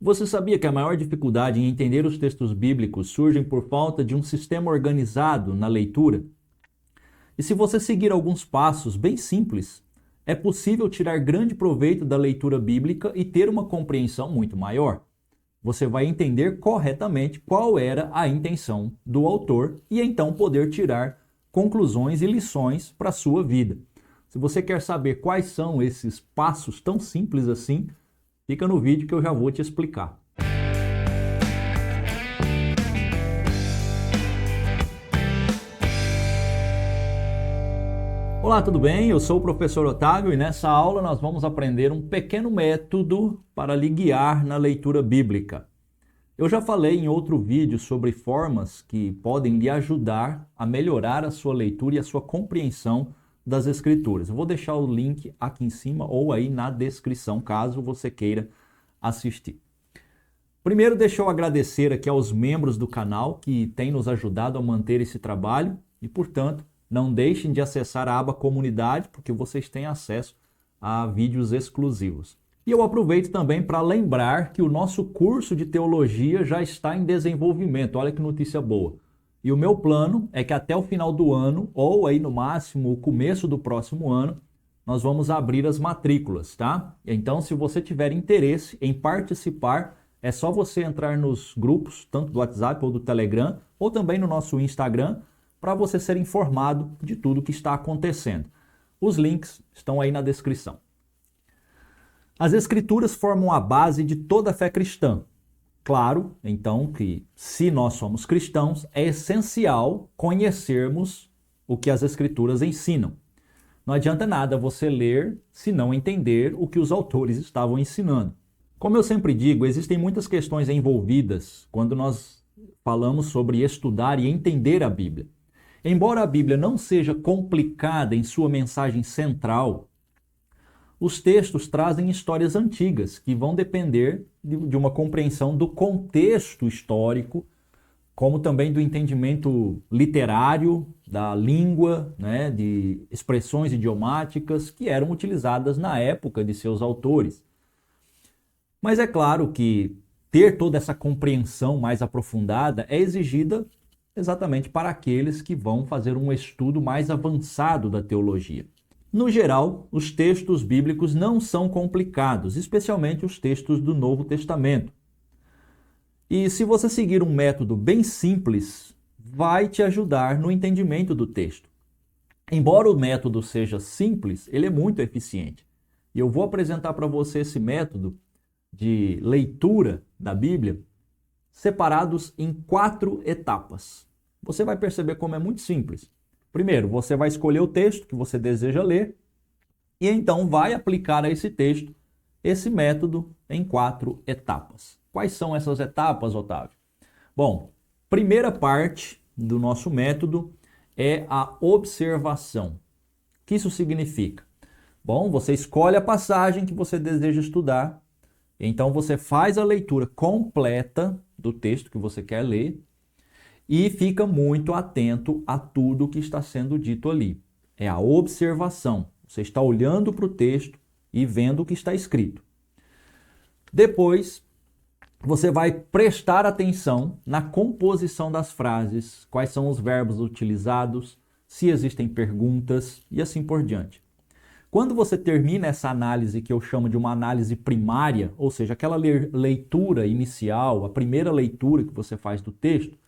Você sabia que a maior dificuldade em entender os textos bíblicos surge por falta de um sistema organizado na leitura? E se você seguir alguns passos bem simples, é possível tirar grande proveito da leitura bíblica e ter uma compreensão muito maior. Você vai entender corretamente qual era a intenção do autor e então poder tirar conclusões e lições para a sua vida. Se você quer saber quais são esses passos tão simples assim, fica no vídeo que eu já vou te explicar. Olá, tudo bem? Eu sou o professor Otávio e nessa aula nós vamos aprender um pequeno método para lhe guiar na leitura bíblica. Eu já falei em outro vídeo sobre formas que podem lhe ajudar a melhorar a sua leitura e a sua compreensão das Escrituras. Eu vou deixar o link aqui em cima ou aí na descrição, caso você queira assistir. Primeiro, deixa eu agradecer aqui aos membros do canal que têm nos ajudado a manter esse trabalho e, portanto, não deixem de acessar a aba Comunidade, porque vocês têm acesso a vídeos exclusivos. E eu aproveito também para lembrar que o nosso curso de teologia já está em desenvolvimento. Olha que notícia boa. E o meu plano é que até o final do ano, ou aí no máximo o começo do próximo ano, nós vamos abrir as matrículas, tá? Então, se você tiver interesse em participar, é só você entrar nos grupos, tanto do WhatsApp ou do Telegram, ou também no nosso Instagram, para você ser informado de tudo que está acontecendo. Os links estão aí na descrição. As Escrituras formam a base de toda a fé cristã. Claro, então, que se nós somos cristãos, é essencial conhecermos o que as Escrituras ensinam. Não adianta nada você ler se não entender o que os autores estavam ensinando. Como eu sempre digo, existem muitas questões envolvidas quando nós falamos sobre estudar e entender a Bíblia. Embora a Bíblia não seja complicada em sua mensagem central, os textos trazem histórias antigas que vão depender de uma compreensão do contexto histórico, como também do entendimento literário, da língua, né, de expressões idiomáticas que eram utilizadas na época de seus autores. Mas é claro que ter toda essa compreensão mais aprofundada é exigida exatamente para aqueles que vão fazer um estudo mais avançado da teologia. No geral, os textos bíblicos não são complicados, especialmente os textos do Novo Testamento. E se você seguir um método bem simples, vai te ajudar no entendimento do texto. Embora o método seja simples, ele é muito eficiente. E eu vou apresentar para você esse método de leitura da Bíblia separados em 4 etapas. Você vai perceber como é muito simples. Primeiro, você vai escolher o texto que você deseja ler e então vai aplicar a esse texto esse método em 4 etapas. Quais são essas etapas, Otávio? Bom, primeira parte do nosso método é a observação. O que isso significa? Bom, você escolhe a passagem que você deseja estudar, então você faz a leitura completa do texto que você quer ler e fica muito atento a tudo que está sendo dito ali. É a observação. Você está olhando para o texto e vendo o que está escrito. Depois, você vai prestar atenção na composição das frases, quais são os verbos utilizados, se existem perguntas e assim por diante. Quando você termina essa análise que eu chamo de uma análise primária, ou seja, aquela leitura inicial, a primeira leitura que você faz do texto,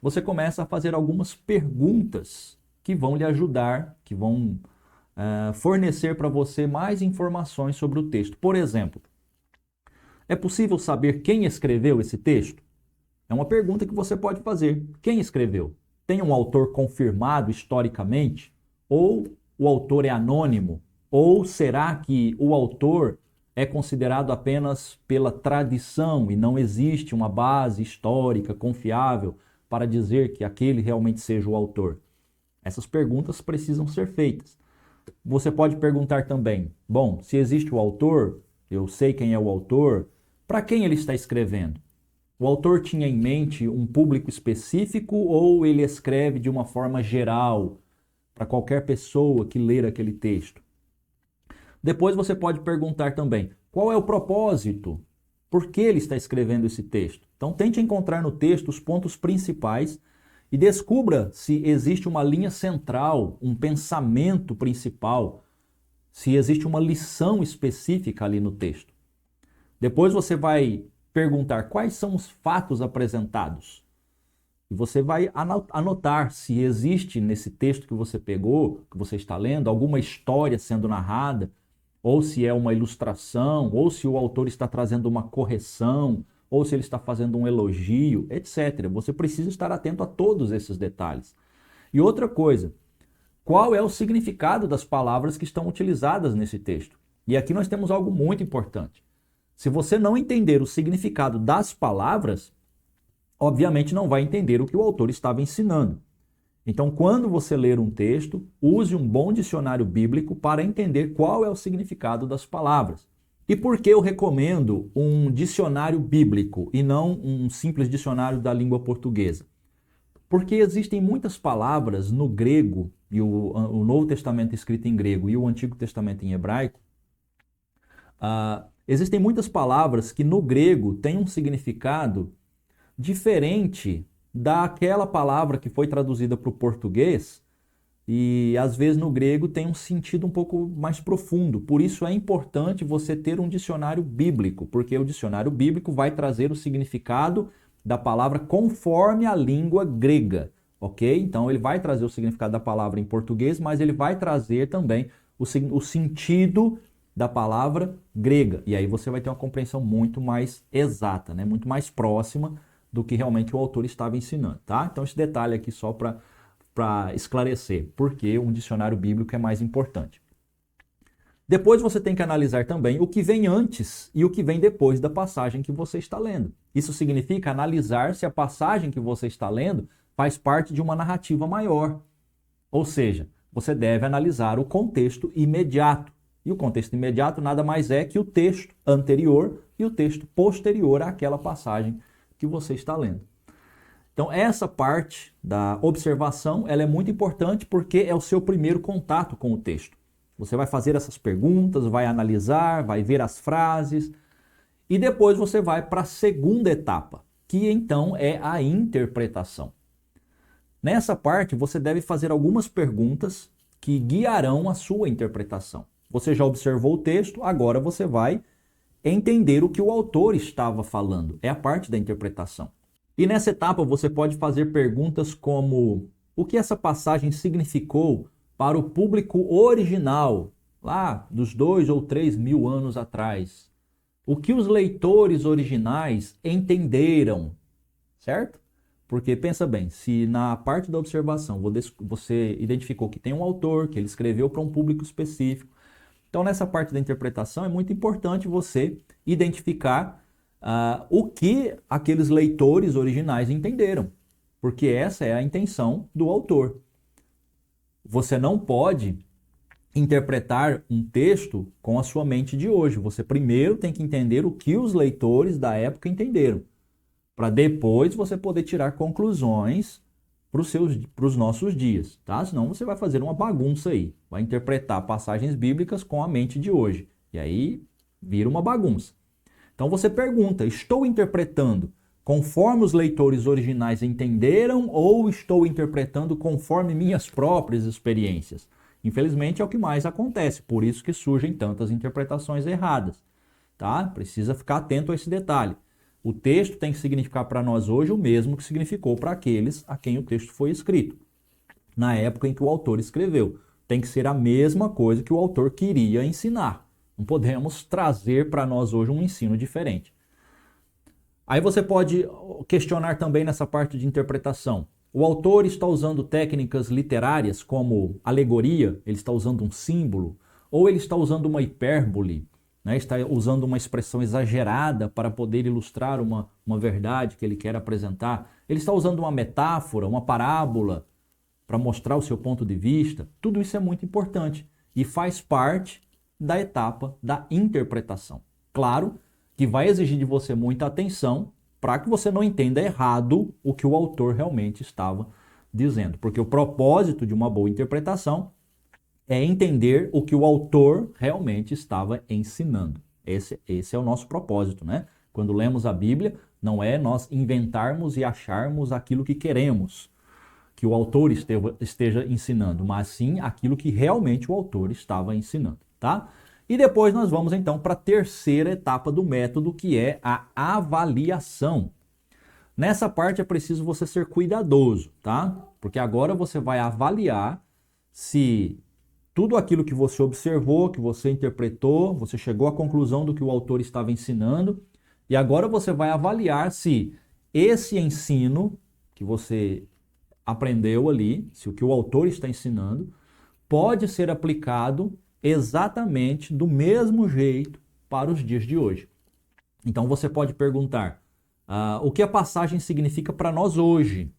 você começa a fazer algumas perguntas que vão lhe ajudar, que vão fornecer para você mais informações sobre o texto. Por exemplo, é possível saber quem escreveu esse texto? É uma pergunta que você pode fazer. Quem escreveu? Tem um autor confirmado historicamente? Ou o autor é anônimo? Ou será que o autor é considerado apenas pela tradição e não existe uma base histórica confiável para dizer que aquele realmente seja o autor? Essas perguntas precisam ser feitas. Você pode perguntar também, bom, se existe o autor, eu sei quem é o autor, para quem ele está escrevendo? O autor tinha em mente um público específico ou ele escreve de uma forma geral para qualquer pessoa que ler aquele texto? Depois você pode perguntar também, qual é o propósito? Por que ele está escrevendo esse texto? Então tente encontrar no texto os pontos principais e descubra se existe uma linha central, um pensamento principal, se existe uma lição específica ali no texto. Depois você vai perguntar quais são os fatos apresentados. E você vai anotar se existe nesse texto que você pegou, que você está lendo, alguma história sendo narrada, ou se é uma ilustração, ou se o autor está trazendo uma correção, ou se ele está fazendo um elogio, etc. Você precisa estar atento a todos esses detalhes. E outra coisa, qual é o significado das palavras que estão utilizadas nesse texto? E aqui nós temos algo muito importante. Se você não entender o significado das palavras, obviamente não vai entender o que o autor estava ensinando. Então, quando você ler um texto, use um bom dicionário bíblico para entender qual é o significado das palavras. E por que eu recomendo um dicionário bíblico e não um simples dicionário da língua portuguesa? Porque existem muitas palavras no grego, e o Novo Testamento escrito em grego e o Antigo Testamento em hebraico, existem muitas palavras que no grego têm um significado diferente daquela palavra que foi traduzida para o português e às vezes no grego tem um sentido um pouco mais profundo. Por isso é importante você ter um dicionário bíblico, porque o dicionário bíblico vai trazer o significado da palavra conforme a língua grega, ok? Então ele vai trazer o significado da palavra em português, mas ele vai trazer também o sentido da palavra grega. E aí você vai ter uma compreensão muito mais exata, né? Muito mais próxima do que realmente o autor estava ensinando, tá? Então esse detalhe aqui só para esclarecer porque um dicionário bíblico é mais importante. Depois você tem que analisar também o que vem antes e o que vem depois da passagem que você está lendo. Isso significa analisar se a passagem que você está lendo faz parte de uma narrativa maior. Ou seja, você deve analisar o contexto imediato. E o contexto imediato nada mais é que o texto anterior e o texto posterior àquela passagem que você está lendo. Então essa parte da observação ela é muito importante porque é o seu primeiro contato com o texto. Você vai fazer essas perguntas, vai analisar, vai ver as frases e depois você vai para a segunda etapa, que então é a interpretação. Nessa parte você deve fazer algumas perguntas que guiarão a sua interpretação. Você já observou o texto, agora você vai entender o que o autor estava falando. É a parte da interpretação. E nessa etapa você pode fazer perguntas como: o que essa passagem significou para o público original, lá dos 2 ou 3 mil anos atrás? O que os leitores originais entenderam, certo? Porque pensa bem, se na parte da observação você identificou que tem um autor, que ele escreveu para um público específico, então nessa parte da interpretação é muito importante você identificar o que aqueles leitores originais entenderam, porque essa é a intenção do autor. Você não pode interpretar um texto com a sua mente de hoje. Você primeiro tem que entender o que os leitores da época entenderam, para depois você poder tirar conclusões para os nossos dias, tá? Senão você vai fazer uma bagunça aí, vai interpretar passagens bíblicas com a mente de hoje, e aí vira uma bagunça. Então você pergunta: estou interpretando conforme os leitores originais entenderam ou estou interpretando conforme minhas próprias experiências? Infelizmente é o que mais acontece, por isso que surgem tantas interpretações erradas, tá? Precisa ficar atento a esse detalhe. O texto tem que significar para nós hoje o mesmo que significou para aqueles a quem o texto foi escrito, na época em que o autor escreveu. Tem que ser a mesma coisa que o autor queria ensinar. Não podemos trazer para nós hoje um ensino diferente. Aí você pode questionar também nessa parte de interpretação. O autor está usando técnicas literárias como alegoria, ele está usando um símbolo, ou ele está usando uma hipérbole, né? Está usando uma expressão exagerada para poder ilustrar uma verdade que ele quer apresentar. Ele está usando uma metáfora, uma parábola para mostrar o seu ponto de vista. Tudo isso é muito importante e faz parte da etapa da interpretação. Claro que vai exigir de você muita atenção para que você não entenda errado o que o autor realmente estava dizendo, porque o propósito de uma boa interpretação é entender o que o autor realmente estava ensinando. Esse é o nosso propósito, né? Quando lemos a Bíblia, não é nós inventarmos e acharmos aquilo que queremos que o autor esteja ensinando, mas sim aquilo que realmente o autor estava ensinando, tá? E depois nós vamos então para a terceira etapa do método, que é a avaliação. Nessa parte é preciso você ser cuidadoso, tá? Porque agora você vai avaliar se tudo aquilo que você observou, que você interpretou, você chegou à conclusão do que o autor estava ensinando, e agora você vai avaliar se esse ensino que você aprendeu ali, se o que o autor está ensinando, pode ser aplicado exatamente do mesmo jeito para os dias de hoje. Então você pode perguntar o que a passagem significa para nós hoje.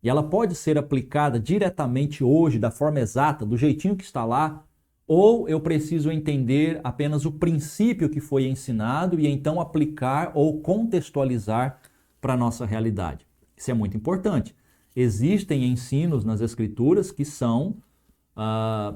E ela pode ser aplicada diretamente hoje, da forma exata, do jeitinho que está lá, ou eu preciso entender apenas o princípio que foi ensinado e então aplicar ou contextualizar para a nossa realidade. Isso é muito importante. Existem ensinos nas Escrituras que são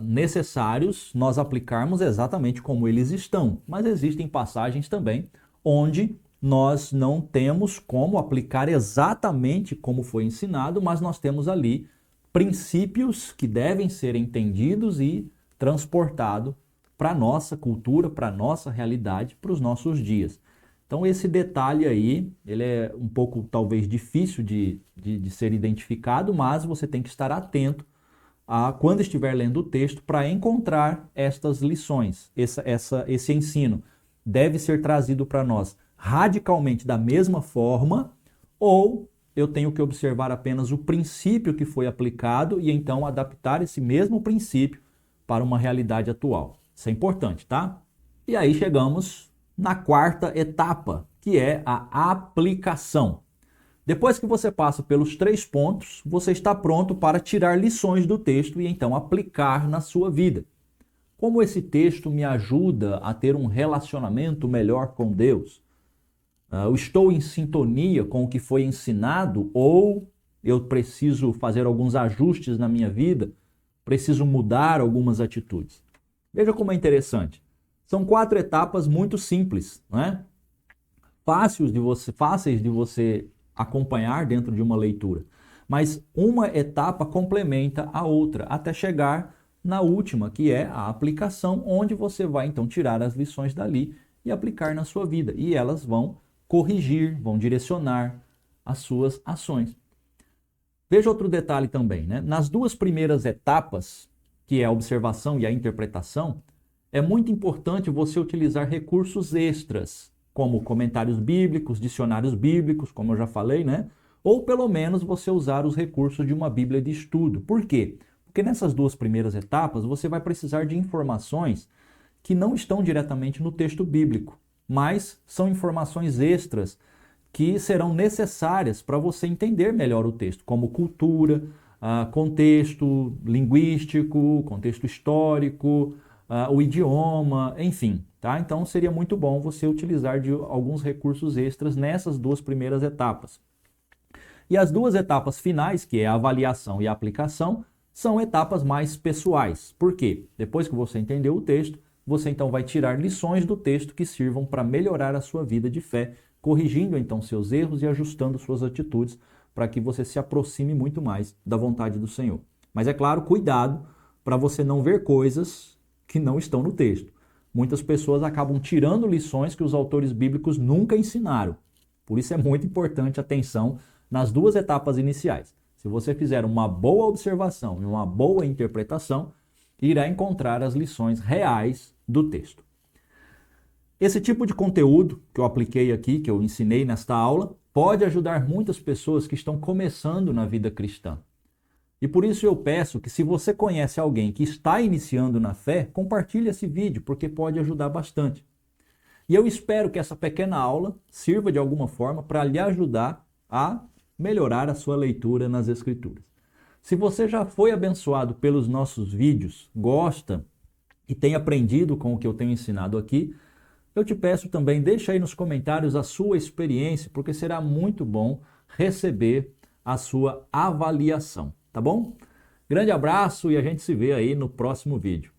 necessários nós aplicarmos exatamente como eles estão, mas existem passagens também onde nós não temos como aplicar exatamente como foi ensinado, mas nós temos ali princípios que devem ser entendidos e transportados para a nossa cultura, para a nossa realidade, para os nossos dias. Então esse detalhe aí, ele é um pouco talvez difícil de ser identificado, mas você tem que estar atento quando estiver lendo o texto para encontrar estas lições, esse ensino deve ser trazido para nós radicalmente da mesma forma, ou eu tenho que observar apenas o princípio que foi aplicado e então adaptar esse mesmo princípio para uma realidade atual. Isso é importante, tá? E aí chegamos na quarta etapa, que é a aplicação. Depois que você passa pelos 3 pontos, você está pronto para tirar lições do texto e então aplicar na sua vida. Como esse texto me ajuda a ter um relacionamento melhor com Deus? Eu estou em sintonia com o que foi ensinado ou eu preciso fazer alguns ajustes na minha vida? Preciso mudar algumas atitudes? Veja como é interessante. São 4 etapas muito simples, não é? Fáceis de você acompanhar dentro de uma leitura. Mas uma etapa complementa a outra, até chegar na última, que é a aplicação, onde você vai então tirar as lições dali e aplicar na sua vida. E elas vão corrigir, vão direcionar as suas ações. Veja outro detalhe também, né? Nas 2 primeiras etapas, que é a observação e a interpretação, é muito importante você utilizar recursos extras, como comentários bíblicos, dicionários bíblicos, como eu já falei, né? Ou pelo menos você usar os recursos de uma Bíblia de estudo. Por quê? Porque nessas 2 primeiras etapas você vai precisar de informações que não estão diretamente no texto bíblico, mas são informações extras que serão necessárias para você entender melhor o texto, como cultura, contexto linguístico, contexto histórico, o idioma, enfim. Tá? Então seria muito bom você utilizar de alguns recursos extras nessas 2 primeiras etapas. E as 2 etapas finais, que é a avaliação e a aplicação, são etapas mais pessoais. Por quê? Depois que você entendeu o texto, você então vai tirar lições do texto que sirvam para melhorar a sua vida de fé, corrigindo então seus erros e ajustando suas atitudes para que você se aproxime muito mais da vontade do Senhor. Mas é claro, cuidado para você não ver coisas que não estão no texto. Muitas pessoas acabam tirando lições que os autores bíblicos nunca ensinaram. Por isso é muito importante a atenção nas 2 etapas iniciais. Se você fizer uma boa observação e uma boa interpretação, irá encontrar as lições reais do texto. Esse tipo de conteúdo que eu apliquei aqui, que eu ensinei nesta aula, pode ajudar muitas pessoas que estão começando na vida cristã. E por isso eu peço que, se você conhece alguém que está iniciando na fé, compartilhe esse vídeo, porque pode ajudar bastante. E eu espero que essa pequena aula sirva de alguma forma para lhe ajudar a melhorar a sua leitura nas Escrituras. Se você já foi abençoado pelos nossos vídeos, gosta e tem aprendido com o que eu tenho ensinado aqui, eu te peço também, deixa aí nos comentários a sua experiência, porque será muito bom receber a sua avaliação, tá bom? Grande abraço e a gente se vê aí no próximo vídeo.